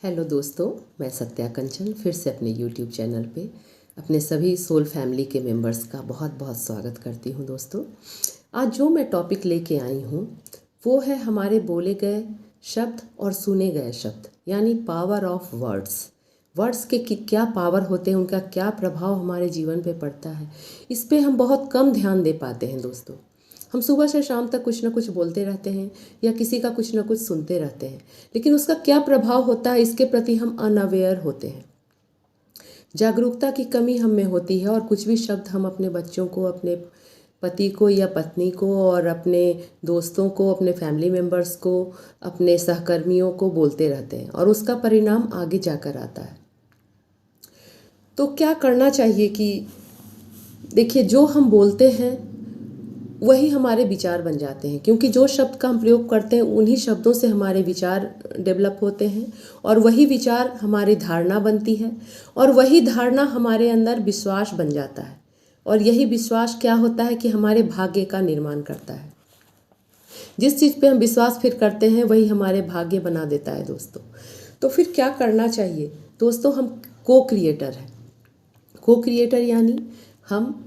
Hello दोस्तों, मैं सत्या कंचन फिर से अपने यूट्यूब चैनल पे अपने सभी सोल फैमिली के मेंबर्स का बहुत बहुत स्वागत करती हूँ। दोस्तों, आज जो मैं टॉपिक लेके आई हूँ वो है हमारे बोले गए शब्द और सुने गए शब्द, यानी पावर ऑफ वर्ड्स। वर्ड्स के क्या पावर होते हैं, उनका क्या प्रभाव हमारे जीवन पे पड़ता है, इस पे हम बहुत कम ध्यान दे पाते हैं। दोस्तों, हम सुबह से शाम तक कुछ ना कुछ बोलते रहते हैं या किसी का कुछ ना कुछ सुनते रहते हैं, लेकिन उसका क्या प्रभाव होता है इसके प्रति हम अनअवेयर होते हैं। जागरूकता की कमी हम में होती है और कुछ भी शब्द हम अपने बच्चों को, अपने पति को या पत्नी को और अपने दोस्तों को, अपने फैमिली मेम्बर्स को, अपने सहकर्मियों को बोलते रहते हैं और उसका परिणाम आगे जाकर आता है। तो क्या करना चाहिए कि देखिए, जो हम बोलते हैं वही हमारे विचार बन जाते हैं, क्योंकि जो शब्द का हम प्रयोग करते हैं उन्हीं शब्दों से हमारे विचार डेवलप होते हैं और वही विचार हमारी धारणा बनती है और वही धारणा हमारे अंदर विश्वास बन जाता है और यही विश्वास क्या होता है कि हमारे भाग्य का निर्माण करता है। जिस चीज़ पे हम विश्वास फिर करते हैं वही हमारे भाग्य बना देता है। दोस्तों, तो फिर क्या करना चाहिए? दोस्तों, हम को क्रिएटर हैं। को क्रिएटर यानी हम,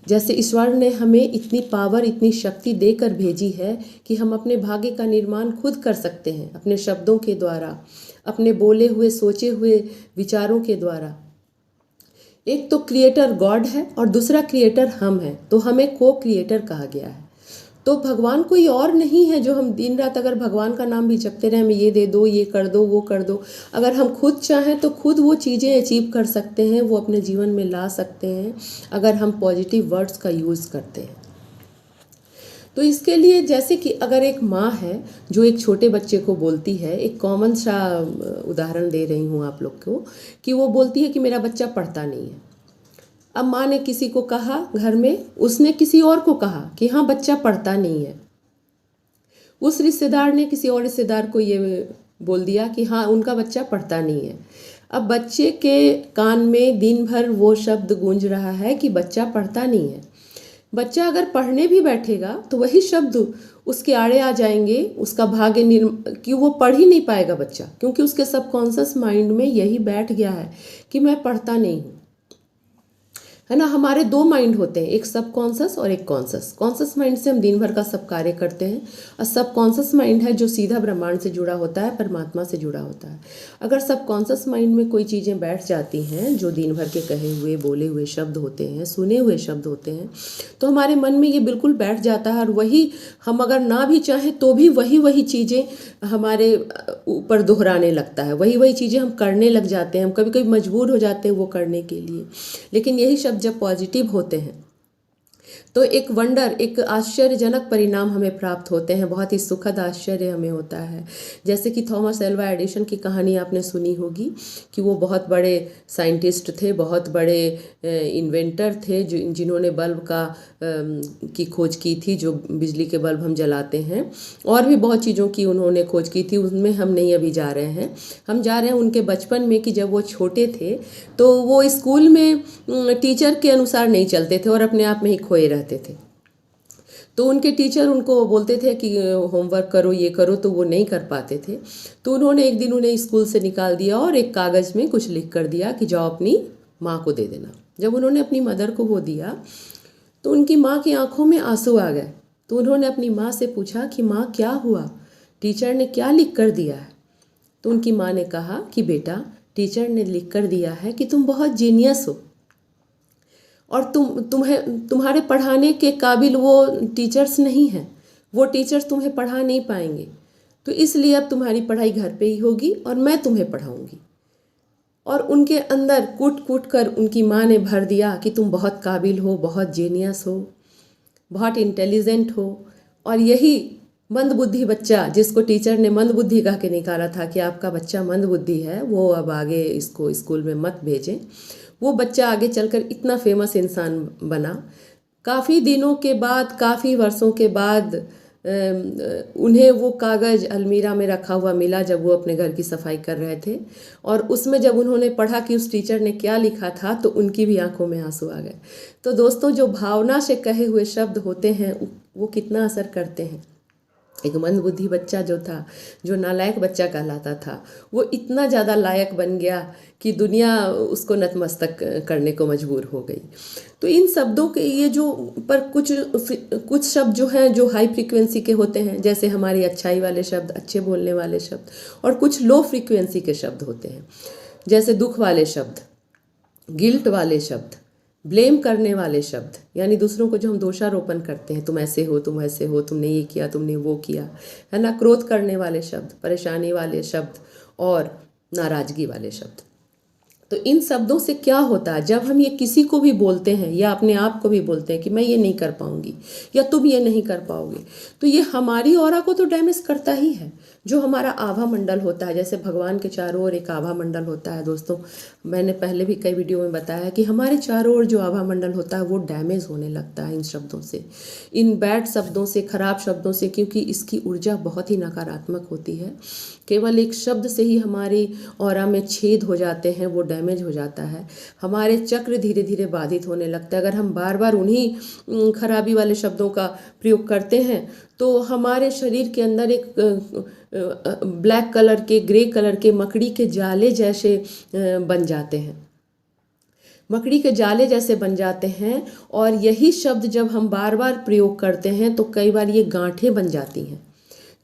जैसे ईश्वर ने हमें इतनी पावर, इतनी शक्ति देकर भेजी है कि हम अपने भाग्य का निर्माण खुद कर सकते हैं, अपने शब्दों के द्वारा, अपने बोले हुए सोचे हुए विचारों के द्वारा। एक तो क्रिएटर गॉड है और दूसरा क्रिएटर हम हैं, तो हमें को क्रिएटर कहा गया है। तो भगवान कोई और नहीं है जो हम दिन रात अगर भगवान का नाम भी जपते रहें, हमें ये दे दो, ये कर दो, वो कर दो। अगर हम खुद चाहें तो खुद वो चीज़ें अचीव कर सकते हैं, वो अपने जीवन में ला सकते हैं, अगर हम पॉजिटिव वर्ड्स का यूज़ करते हैं। तो इसके लिए, जैसे कि अगर एक माँ है जो एक छोटे बच्चे को बोलती है, एक कॉमन सा उदाहरण दे रही हूँ आप लोग को, कि वो बोलती है कि मेरा बच्चा पढ़ता नहीं है। अब माँ ने किसी को कहा घर में, उसने किसी और को कहा कि हाँ बच्चा पढ़ता नहीं है। उस रिश्तेदार ने किसी और रिश्तेदार को ये बोल दिया कि हाँ उनका बच्चा पढ़ता नहीं है। अब बच्चे के कान में दिन भर वो शब्द गूंज रहा है कि बच्चा पढ़ता नहीं है। बच्चा अगर पढ़ने भी बैठेगा तो वही शब्द उसके आड़े आ जाएंगे, उसका भाग्य कि वो पढ़ ही नहीं पाएगा बच्चा, क्योंकि उसके सबकॉन्शियस माइंड में यही बैठ गया है कि मैं पढ़ता नहीं हूँ, है ना। हमारे दो माइंड होते हैं, एक सब कॉन्शस और एक कॉन्शस। कॉन्शस माइंड से हम दिन भर का सब कार्य करते हैं और सब कॉन्शस माइंड है जो सीधा ब्रह्मांड से जुड़ा होता है, परमात्मा से जुड़ा होता है। अगर सब कॉन्शस माइंड में कोई चीज़ें बैठ जाती हैं जो दिन भर के कहे हुए, बोले हुए शब्द होते हैं, सुने हुए शब्द होते हैं, तो हमारे मन में ये बिल्कुल बैठ जाता है और वही हम अगर ना भी चाहें तो भी वही वही चीज़ें हमारे ऊपर दोहराने लगता है, वही वही चीज़ें हम करने लग जाते हैं। हम कभी कभी मजबूर हो जाते हैं वो करने के लिए। लेकिन यही शब्द जब पॉजिटिव होते हैं तो एक वंडर, एक आश्चर्यजनक परिणाम हमें प्राप्त होते हैं, बहुत ही सुखद आश्चर्य हमें होता है। जैसे कि थॉमस एल्वा एडिसन की कहानी आपने सुनी होगी कि वो बहुत बड़े साइंटिस्ट थे, बहुत बड़े इन्वेंटर थे, जिन्होंने बल्ब की खोज की थी, जो बिजली के बल्ब हम जलाते हैं। और भी बहुत चीज़ों की उन्होंने खोज की थी, उनमें हम नहीं अभी जा रहे हैं। हम जा रहे हैं उनके बचपन में, कि जब वो छोटे थे तो वो स्कूल में टीचर के अनुसार नहीं चलते थे और अपने आप में ही खोए रहते थे। तो उनके टीचर उनको बोलते थे कि होमवर्क करो, ये करो, तो वो नहीं कर पाते थे। तो उन्होंने एक दिन उन्हें स्कूल से निकाल दिया और एक कागज़ में कुछ लिख कर दिया कि जाओ अपनी माँ को दे देना। जब उन्होंने अपनी मदर को वो दिया तो उनकी माँ की आंखों में आंसू आ गए। तो उन्होंने अपनी माँ से पूछा कि माँ क्या हुआ, टीचर ने क्या लिख कर दिया है? तो उनकी माँ ने कहा कि बेटा, टीचर ने लिख कर दिया है कि तुम बहुत जीनियस हो और तुम्हारे पढ़ाने के काबिल वो टीचर्स नहीं हैं, वो टीचर्स तुम्हें पढ़ा नहीं पाएंगे, तो इसलिए अब तुम्हारी पढ़ाई घर पे ही होगी और मैं तुम्हें पढ़ाऊंगी। और उनके अंदर कूट कूट कर उनकी माँ ने भर दिया कि तुम बहुत काबिल हो, बहुत जीनियस हो, बहुत इंटेलिजेंट हो। और यही मंदबुद्धि बच्चा, जिसको टीचर ने मंदबुद्धि कह के निकाला था कि आपका बच्चा मंदबुद्धि है, वो अब आगे इसको स्कूल में मत भेजें, वो बच्चा आगे चलकर इतना फेमस इंसान बना। काफ़ी दिनों के बाद, काफ़ी वर्षों के बाद उन्हें वो कागज़ अलमीरा में रखा हुआ मिला जब वो अपने घर की सफाई कर रहे थे, और उसमें जब उन्होंने पढ़ा कि उस टीचर ने क्या लिखा था तो उनकी भी आंखों में आंसू आ गए। तो दोस्तों, जो भावना से कहे हुए शब्द होते हैं वो कितना असर करते हैं। एक मंदबुद्धि बच्चा जो था, जो नालायक बच्चा कहलाता था, वो इतना ज़्यादा लायक बन गया कि दुनिया उसको नतमस्तक करने को मजबूर हो गई। तो इन शब्दों के ये जो पर कुछ शब्द जो हैं जो हाई फ्रीक्वेंसी के होते हैं, जैसे हमारी अच्छाई वाले शब्द, अच्छे बोलने वाले शब्द, और कुछ लो फ्रीक्वेंसी के शब्द होते हैं, जैसे दुख वाले शब्द, गिल्ट वाले शब्द, ब्लेम करने वाले शब्द, यानी दूसरों को जो हम दोषारोपण करते हैं, तुम ऐसे हो, तुम ऐसे हो, तुमने ये किया, तुमने वो किया, है ना। क्रोध करने वाले शब्द, परेशानी वाले शब्द और नाराज़गी वाले शब्द। तो इन शब्दों से क्या होता है, जब हम ये किसी को भी बोलते हैं या अपने आप को भी बोलते हैं कि मैं ये नहीं कर पाऊंगी या तुम ये नहीं कर पाओगे, तो ये हमारी ऑरा को तो डैमेज करता ही है। जो हमारा आभा मंडल होता है, जैसे भगवान के चारों ओर एक आभा मंडल होता है दोस्तों, मैंने पहले भी कई वीडियो में बताया है कि हमारे चारों ओर जो आभा मंडल होता है वो डैमेज होने लगता है इन शब्दों से, इन बैड शब्दों से, खराब शब्दों से, क्योंकि इसकी ऊर्जा बहुत ही नकारात्मक होती है। केवल एक शब्द से ही हमारी ऑरा में छेद हो जाते हैं, वो डैमेज हो जाता है, हमारे चक्र धीरे धीरे बाधित होने लगता है। अगर हम बार बार उन्हीं खराबी वाले शब्दों का प्रयोग करते हैं तो हमारे शरीर के अंदर एक ब्लैक कलर के, ग्रे कलर के मकड़ी के जाले जैसे बन जाते हैं, मकड़ी के जाले जैसे बन जाते हैं। और यही शब्द जब हम बार बार प्रयोग करते हैं तो कई बार ये गांठें बन जाती हैं,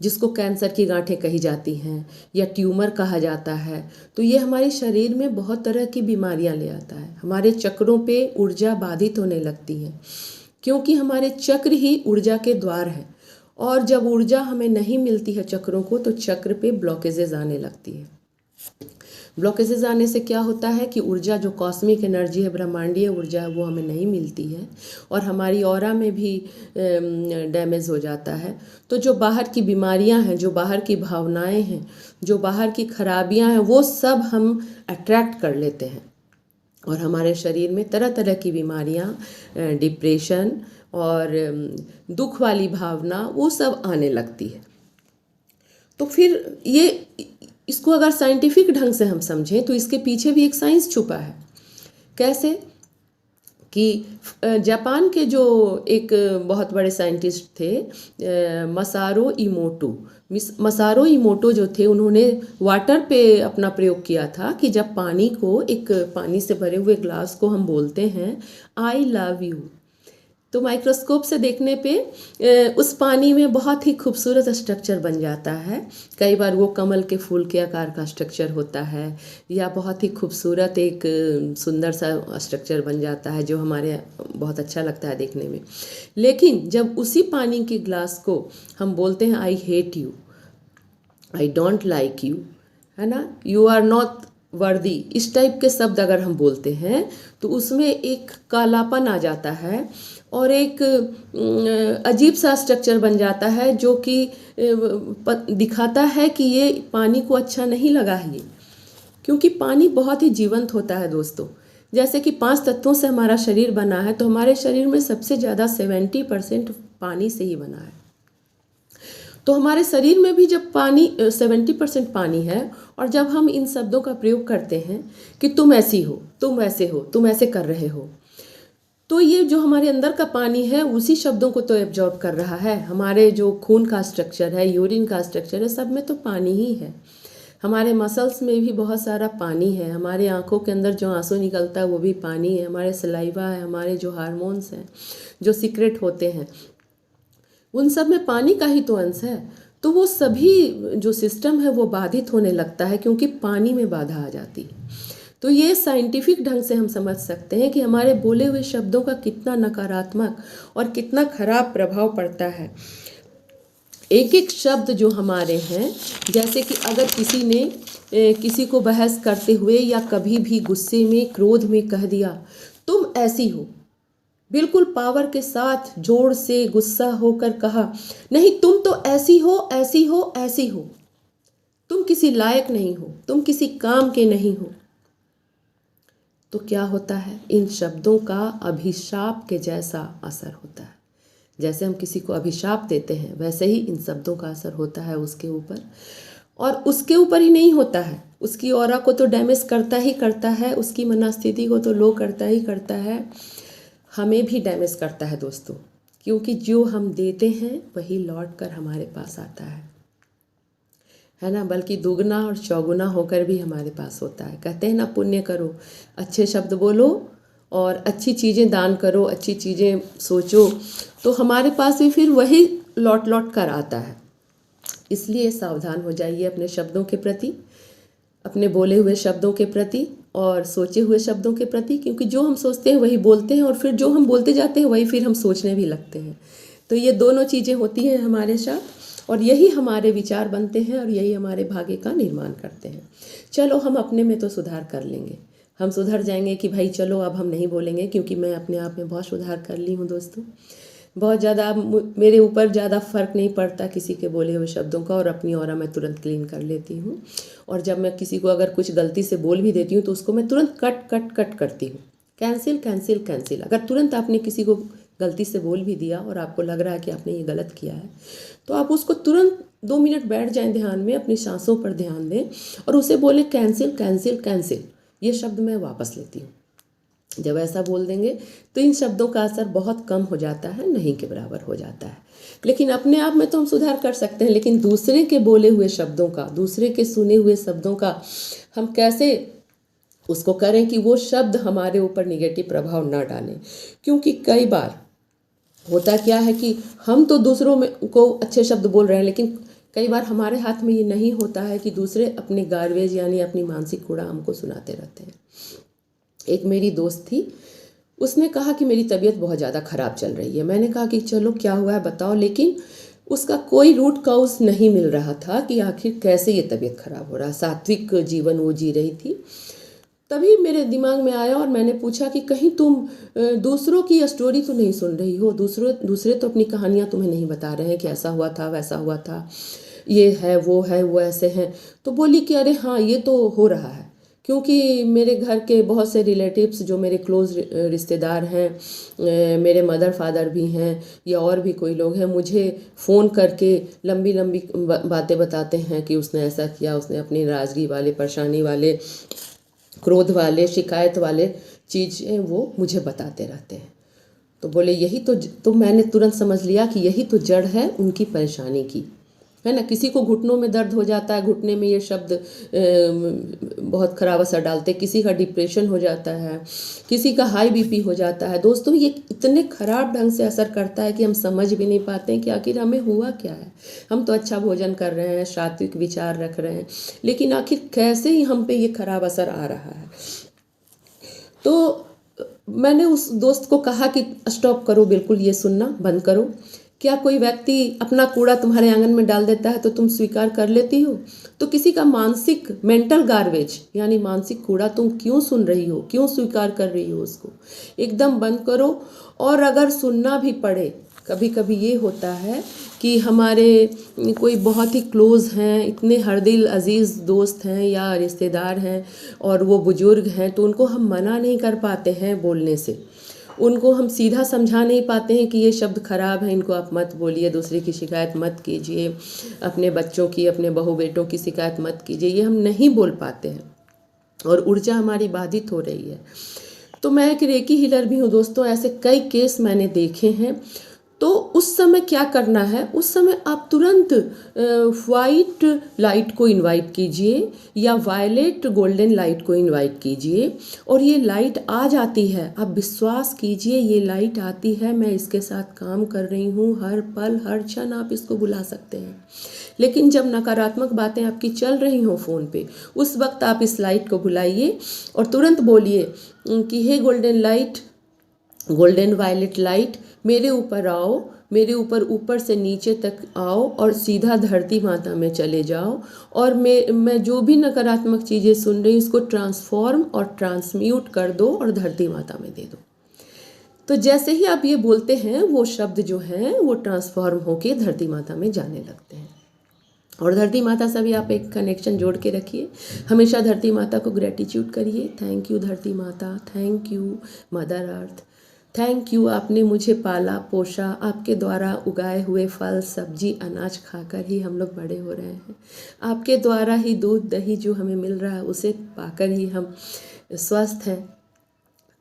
जिसको कैंसर की गांठें कही जाती हैं या ट्यूमर कहा जाता है। तो ये हमारे शरीर में बहुत तरह की बीमारियां ले आता है, हमारे चक्रों पे ऊर्जा बाधित होने लगती है, क्योंकि हमारे चक्र ही ऊर्जा के द्वार हैं। और जब ऊर्जा हमें नहीं मिलती है चक्रों को, तो चक्र पे ब्लॉकेजेस आने लगती है। ब्लॉकेजेस आने से क्या होता है कि ऊर्जा जो कॉस्मिक एनर्जी है, ब्रह्मांडीय ऊर्जा है, वो हमें नहीं मिलती है और हमारी ऑरा में भी डैमेज हो जाता है। तो जो बाहर की बीमारियां हैं, जो बाहर की भावनाएं हैं, जो बाहर की खराबियां हैं, वो सब हम अट्रैक्ट कर लेते हैं और हमारे शरीर में तरह तरह की बीमारियां, डिप्रेशन और दुख वाली भावना, वो सब आने लगती है। तो फिर ये इसको अगर साइंटिफिक ढंग से हम समझें तो इसके पीछे भी एक साइंस छुपा है। कैसे कि जापान के जो एक बहुत बड़े साइंटिस्ट थे, मसारो इमोटो जो थे, उन्होंने वाटर पे अपना प्रयोग किया था कि जब पानी को, एक पानी से भरे हुए ग्लास को हम बोलते हैं आई लव यू, तो माइक्रोस्कोप से देखने पे उस पानी में बहुत ही खूबसूरत स्ट्रक्चर बन जाता है। कई बार वो कमल के फूल के आकार का स्ट्रक्चर होता है या बहुत ही खूबसूरत एक सुंदर सा स्ट्रक्चर बन जाता है, जो हमारे बहुत अच्छा लगता है देखने में। लेकिन जब उसी पानी के ग्लास को हम बोलते हैं I hate you, I don't like you, है ना, यू आर नॉट वर्दी, इस टाइप के शब्द अगर हम बोलते हैं तो उसमें एक कालापन आ जाता है और एक अजीब सा स्ट्रक्चर बन जाता है, जो कि दिखाता है कि ये पानी को अच्छा नहीं लगा है ये, क्योंकि पानी बहुत ही जीवंत होता है दोस्तों। जैसे कि 5 तत्वों से हमारा शरीर बना है, तो हमारे शरीर में सबसे ज़्यादा 70% पानी से ही बना है। तो हमारे शरीर में भी जब पानी 70% पानी है, और जब हम इन शब्दों का प्रयोग करते हैं कि तुम ऐसी हो, तुम ऐसे हो, तुम ऐसे कर रहे हो, तो ये जो हमारे अंदर का पानी है उसी शब्दों को तो एब्जॉर्ब कर रहा है। हमारे जो खून का स्ट्रक्चर है, यूरिन का स्ट्रक्चर है, सब में तो पानी ही है। हमारे मसल्स में भी बहुत सारा पानी है, हमारे आँखों के अंदर जो आंसू निकलता है वो भी पानी है, हमारे सलाइवा है, हमारे जो हार्मोन्स हैं, जो सीक्रेट होते हैं, उन सब में पानी का ही तो अंश है। तो वो सभी जो सिस्टम है वो बाधित होने लगता है, क्योंकि पानी में बाधा आ जाती है। तो ये साइंटिफिक ढंग से हम समझ सकते हैं कि हमारे बोले हुए शब्दों का कितना नकारात्मक और कितना खराब प्रभाव पड़ता है। एक एक शब्द जो हमारे हैं, जैसे कि अगर किसी ने किसी को बहस करते हुए या कभी भी गुस्से में, क्रोध में कह दिया तुम ऐसी हो, बिल्कुल पावर के साथ जोर से गुस्सा होकर कहा, नहीं तुम तो ऐसी हो, ऐसी हो, ऐसी हो, तुम किसी लायक नहीं हो, तुम किसी काम के नहीं हो, तो क्या होता है, इन शब्दों का अभिशाप के जैसा असर होता है। जैसे हम किसी को अभिशाप देते हैं, वैसे ही इन शब्दों का असर होता है उसके ऊपर। और उसके ऊपर ही नहीं होता है, उसकी ऑरा को तो डैमेज करता ही करता है, उसकी मनस्थिति को तो लो करता ही करता है, हमें भी डैमेज करता है दोस्तों। क्योंकि जो हम देते हैं वही लौट कर हमारे पास आता है ना, बल्कि दुगना और चौगुना होकर भी हमारे पास होता है। कहते हैं ना, पुण्य करो, अच्छे शब्द बोलो और अच्छी चीज़ें दान करो, अच्छी चीज़ें सोचो, तो हमारे पास भी फिर वही लौट लौट कर आता है। इसलिए सावधान हो जाइए अपने शब्दों के प्रति, अपने बोले हुए शब्दों के प्रति और सोचे हुए शब्दों के प्रति, क्योंकि जो हम सोचते हैं वही बोलते हैं और फिर जो हम बोलते जाते हैं वही फिर हम सोचने भी लगते हैं। तो ये दोनों चीज़ें होती हैं हमारे साथ और यही हमारे विचार बनते हैं और यही हमारे भाग्य का निर्माण करते हैं। चलो हम अपने में तो सुधार कर लेंगे, हम सुधर जाएंगे कि भाई चलो अब हम नहीं बोलेंगे, क्योंकि मैं अपने आप में बहुत सुधार कर ली हूँ दोस्तों। बहुत ज़्यादा मेरे ऊपर ज़्यादा फ़र्क नहीं पड़ता किसी के बोले हुए शब्दों का और अपनी ऑरा मैं तुरंत क्लीन कर लेती हूँ। और जब मैं किसी को अगर कुछ गलती से बोल भी देती हूँ तो उसको मैं तुरंत कट करती हूँ, कैंसिल कैंसिल कैंसिल। अगर तुरंत आपने किसी को गलती से बोल भी दिया और आपको लग रहा है कि आपने ये गलत किया है, तो आप उसको तुरंत 2 मिनट बैठ जाएं ध्यान में, अपनी सांसों पर ध्यान दें और उसे बोलें कैंसिल कैंसिल कैंसिल, ये शब्द मैं वापस लेती हूँ। जब ऐसा बोल देंगे तो इन शब्दों का असर बहुत कम हो जाता है, नहीं के बराबर हो जाता है। लेकिन अपने आप में तो हम सुधार कर सकते हैं, लेकिन दूसरे के बोले हुए शब्दों का, दूसरे के सुने हुए शब्दों का हम कैसे उसको करें कि वो शब्द हमारे ऊपर निगेटिव प्रभाव ना डालें। क्योंकि कई बार होता क्या है कि हम तो दूसरों में को अच्छे शब्द बोल रहे हैं, लेकिन कई बार हमारे हाथ में ये नहीं होता है कि दूसरे अपने गार्बेज यानी अपनी मानसिक कूड़ा हमको सुनाते रहते हैं। एक मेरी दोस्त थी, उसने कहा कि मेरी तबीयत बहुत ज़्यादा ख़राब चल रही है। मैंने कहा कि चलो क्या हुआ है बताओ, लेकिन उसका कोई रूट कॉज नहीं मिल रहा था कि आखिर कैसे ये तबीयत ख़राब हो रहा। सात्विक जीवन वो जी रही थी। तभी मेरे दिमाग में आया और मैंने पूछा कि कहीं तुम दूसरों की स्टोरी तो नहीं सुन रही हो, दूसरे तो अपनी कहानियाँ तुम्हें नहीं बता रहे हैं कि ऐसा हुआ था वैसा हुआ था, ये है वो ऐसे हैं। तो बोली कि अरे हाँ ये तो हो रहा है, क्योंकि मेरे घर के बहुत से रिलेटिव्स जो मेरे क्लोज रिश्तेदार हैं, मेरे मदर फादर भी हैं या और भी कोई लोग हैं, मुझे फ़ोन करके लंबी लंबी बातें बताते हैं कि उसने ऐसा किया, उसने अपनी नाराज़गी वाले, परेशानी वाले, क्रोध वाले, शिकायत वाले चीज़ें वो मुझे बताते रहते हैं। तो बोले यही तो मैंने तुरंत समझ लिया कि यही तो जड़ है उनकी परेशानी की, है ना। किसी को घुटनों में दर्द हो जाता है, घुटने में ये शब्द बहुत ख़राब असर डालते हैं, किसी का डिप्रेशन हो जाता है, किसी का हाई बीपी हो जाता है। दोस्तों ये इतने ख़राब ढंग से असर करता है कि हम समझ भी नहीं पाते हैं कि आखिर हमें हुआ क्या है। हम तो अच्छा भोजन कर रहे हैं, सात्विक विचार रख रहे हैं, लेकिन आखिर कैसे ही हम पे ये ख़राब असर आ रहा है। तो मैंने उस दोस्त को कहा कि स्टॉप करो, बिल्कुल ये सुनना बंद करो। क्या कोई व्यक्ति अपना कूड़ा तुम्हारे आंगन में डाल देता है तो तुम स्वीकार कर लेती हो? तो किसी का मानसिक मेंटल गार्बेज यानी मानसिक कूड़ा तुम क्यों सुन रही हो, क्यों स्वीकार कर रही हो उसको? एकदम बंद करो। और अगर सुनना भी पड़े, कभी कभी ये होता है कि हमारे कोई बहुत ही क्लोज़ हैं, इतने हरदिल अजीज़ दोस्त हैं या रिश्तेदार हैं और वो बुज़ुर्ग हैं, तो उनको हम मना नहीं कर पाते हैं बोलने से। उनको हम सीधा समझा नहीं पाते हैं कि ये शब्द ख़राब है, इनको आप मत बोलिए, दूसरे की शिकायत मत कीजिए, अपने बच्चों की, अपने बहू बेटों की शिकायत मत कीजिए। ये हम नहीं बोल पाते हैं और ऊर्जा हमारी बाधित हो रही है। तो मैं एक रेकी हीलर भी हूँ दोस्तों, ऐसे कई केस मैंने देखे हैं। तो उस समय क्या करना है, उस समय आप तुरंत वाइट लाइट को इनवाइट कीजिए या वायलेट गोल्डन लाइट को इनवाइट कीजिए और ये लाइट आ जाती है। आप विश्वास कीजिए ये लाइट आती है, मैं इसके साथ काम कर रही हूँ, हर पल हर क्षण आप इसको बुला सकते हैं। लेकिन जब नकारात्मक बातें आपकी चल रही हों फ़ोन पे, उस वक्त आप इस लाइट को बुलाइए और तुरंत बोलिए कि हे golden light, golden violet light, मेरे ऊपर आओ, मेरे ऊपर से नीचे तक आओ और सीधा धरती माता में चले जाओ और मैं जो भी नकारात्मक चीज़ें सुन रही हूँ उसको ट्रांसफॉर्म और ट्रांसम्यूट कर दो और धरती माता में दे दो। तो जैसे ही आप ये बोलते हैं वो शब्द जो हैं वो ट्रांसफॉर्म होके धरती माता में जाने लगते हैं। और धरती माता से भी आप एक कनेक्शन जोड़ के रखिए। हमेशा धरती माता को ग्रेटिट्यूड करिए, थैंक यू धरती माता, thank you mother earth, thank you, आपने मुझे पाला पोषा, आपके द्वारा उगाए हुए फल सब्जी अनाज खाकर ही हम लोग बड़े हो रहे हैं, आपके द्वारा ही दूध दही जो हमें मिल रहा है उसे पाकर ही हम स्वस्थ हैं।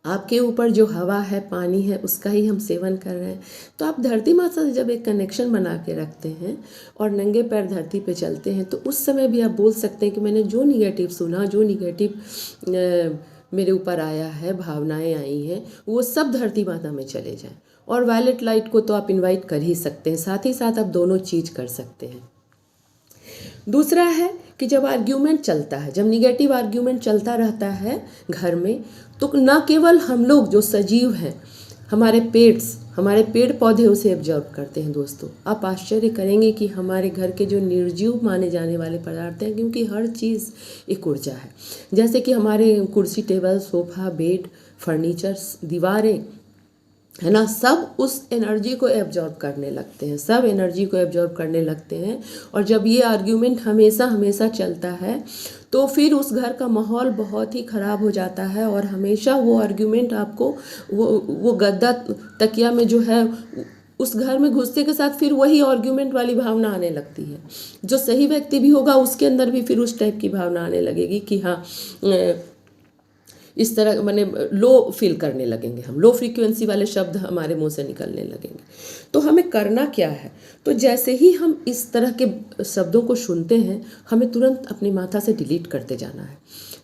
आपके ऊपर जो हवा है, पानी है, उसका ही हम सेवन कर रहे हैं। तो आप धरती माता से जब एक कनेक्शन बना के रखते हैं और नंगे पैर धरती पे चलते हैं, तो उस समय भी आप बोल सकते हैं कि मैंने जो निगेटिव सुना, जो निगेटिव मेरे ऊपर आया है, भावनाएं आई हैं, वो सब धरती माता में चले जाएं। और वायलेट लाइट को तो आप इनवाइट कर ही सकते हैं, साथ ही साथ आप दोनों चीज़ कर सकते हैं। दूसरा है कि जब आर्ग्यूमेंट चलता है, जब निगेटिव आर्ग्यूमेंट चलता रहता है घर में, तो न केवल हम लोग जो सजीव हैं, हमारे पेड़ पौधे उसे एब्जॉर्ब करते हैं। दोस्तों, आप आश्चर्य करेंगे कि हमारे घर के जो निर्जीव माने जाने वाले पदार्थ हैं, क्योंकि हर चीज़ एक ऊर्जा है, जैसे कि हमारे कुर्सी, टेबल, सोफ़ा, बेड, फर्नीचर्स, दीवारें, है ना, सब उस एनर्जी को एब्जॉर्ब करने लगते हैं, सब एनर्जी को एब्जॉर्ब करने लगते हैं। और जब ये आर्ग्यूमेंट हमेशा हमेशा चलता है, तो फिर उस घर का माहौल बहुत ही ख़राब हो जाता है। और हमेशा वो आर्ग्यूमेंट आपको वो गद्दा तकिया में जो है, उस घर में घुसते के साथ फिर वही आर्ग्यूमेंट वाली भावना आने लगती है। जो सही व्यक्ति भी होगा, उसके अंदर भी फिर उस टाइप की भावना आने लगेगी कि हाँ, इस तरह मैंने लो फील करने लगेंगे, हम लो फ्रीक्वेंसी वाले शब्द हमारे मुंह से निकलने लगेंगे। तो हमें करना क्या है? तो जैसे ही हम इस तरह के शब्दों को सुनते हैं, हमें तुरंत अपनी माथा से डिलीट करते जाना है।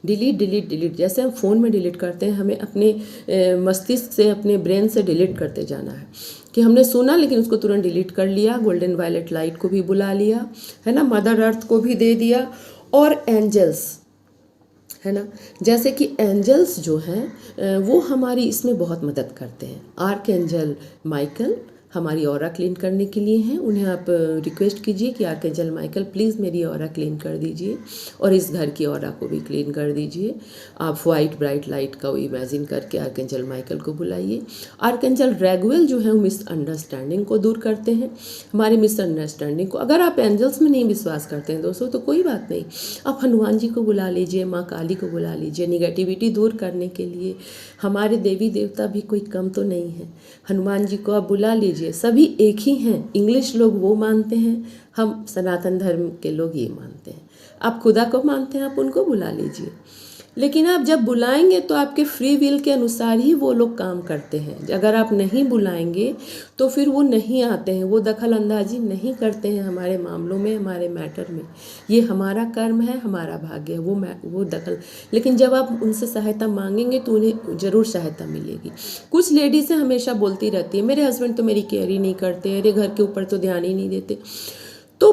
डिलीट डिलीट डिलीट, जैसे हम फ़ोन में डिलीट करते हैं, हमें अपने मस्तिष्क से, अपने ब्रेन से डिलीट करते जाना है कि हमने सुना लेकिन उसको तुरंत डिलीट कर लिया। गोल्डन वायलेट लाइट को भी बुला लिया, है ना, मदर अर्थ को भी दे दिया, और एंजल्स, है ना, जैसे कि एंजल्स जो हैं वो हमारी इसमें बहुत मदद करते हैं। आर्क एंजल माइकल हमारी ऑरा क्लीन करने के लिए हैं। उन्हें आप रिक्वेस्ट कीजिए कि आर्क एंजल माइकल प्लीज़ मेरी ऑरा क्लीन कर दीजिए, और इस घर की ऑरा को भी क्लीन कर दीजिए। आप वाइट ब्राइट लाइट का इमेजिन करके आर्क एंजल माइकल को बुलाइए। आर्क एंजल रैगुएल जो है वो मिसअंडरस्टैंडिंग को दूर करते हैं, हमारी मिसअंडरस्टैंडिंग को। अगर आप एंजल्स में नहीं विश्वास करते हैं दोस्तों, तो कोई बात नहीं, आप हनुमान जी को बुला लीजिए, माँ काली को बुला लीजिए। निगेटिविटी दूर करने के लिए हमारे देवी देवता भी कोई कम तो नहीं है। हनुमान जी को आप बुला लीजिए, सभी एक ही हैं। इंग्लिश लोग वो मानते हैं, हम सनातन धर्म के लोग ये मानते हैं। आप खुदा को मानते हैं, आप उनको बुला लीजिए। लेकिन आप जब बुलाएंगे तो आपके फ्री विल के अनुसार ही वो लोग काम करते हैं। अगर आप नहीं बुलाएंगे तो फिर वो नहीं आते हैं, वो दखल अंदाजी नहीं करते हैं हमारे मामलों में, हमारे मैटर में। ये हमारा कर्म है, हमारा भाग्य है, वो दखल। लेकिन जब आप उनसे सहायता मांगेंगे तो उन्हें ज़रूर सहायता मिलेगी। कुछ लेडीज़ें हमेशा बोलती रहती है, मेरे हस्बैंड तो मेरी केयर ही नहीं करते, मेरे घर के ऊपर तो ध्यान ही नहीं देते। तो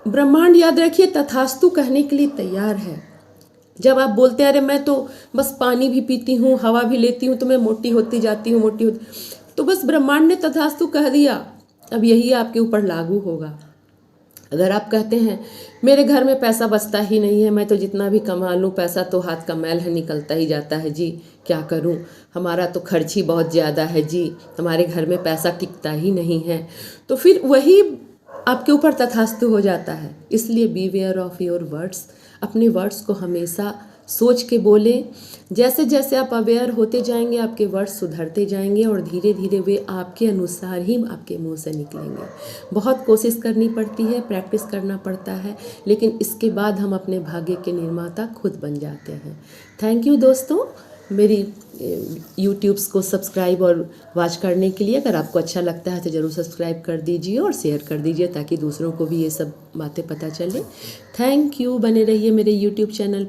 ब्रह्मांड, याद रखिए, तथास्तु कहने के लिए तैयार है। जब आप बोलते हैं अरे मैं तो बस पानी भी पीती हूँ, हवा भी लेती हूँ, तो मैं मोटी होती जाती हूँ, तो बस ब्रह्मांड ने तथास्तु कह दिया, अब यही आपके ऊपर लागू होगा। अगर आप कहते हैं मेरे घर में पैसा बचता ही नहीं है, मैं तो जितना भी कमा लूँ पैसा तो हाथ का मैल है, निकलता ही जाता है जी, क्या करूँ, हमारा तो खर्च ही बहुत ज़्यादा है जी, हमारे घर में पैसा टिकता ही नहीं है, तो फिर वही आपके ऊपर तथास्तु हो जाता है। इसलिए बीवेयर ऑफ योर वर्ड्स, अपने वर्ड्स को हमेशा सोच के बोलें। जैसे जैसे आप अवेयर होते जाएंगे, आपके वर्ड्स सुधरते जाएंगे और धीरे धीरे वे आपके अनुसार ही आपके मुंह से निकलेंगे। बहुत कोशिश करनी पड़ती है, प्रैक्टिस करना पड़ता है, लेकिन इसके बाद हम अपने भाग्य के निर्माता खुद बन जाते हैं। थैंक यू दोस्तों, मेरी यूट्यूब्स को सब्सक्राइब और वॉच करने के लिए। अगर आपको अच्छा लगता है तो ज़रूर सब्सक्राइब कर दीजिए और शेयर कर दीजिए, ताकि दूसरों को भी ये सब बातें पता चले। थैंक यू, बने रहिए मेरे यूट्यूब चैनल पे।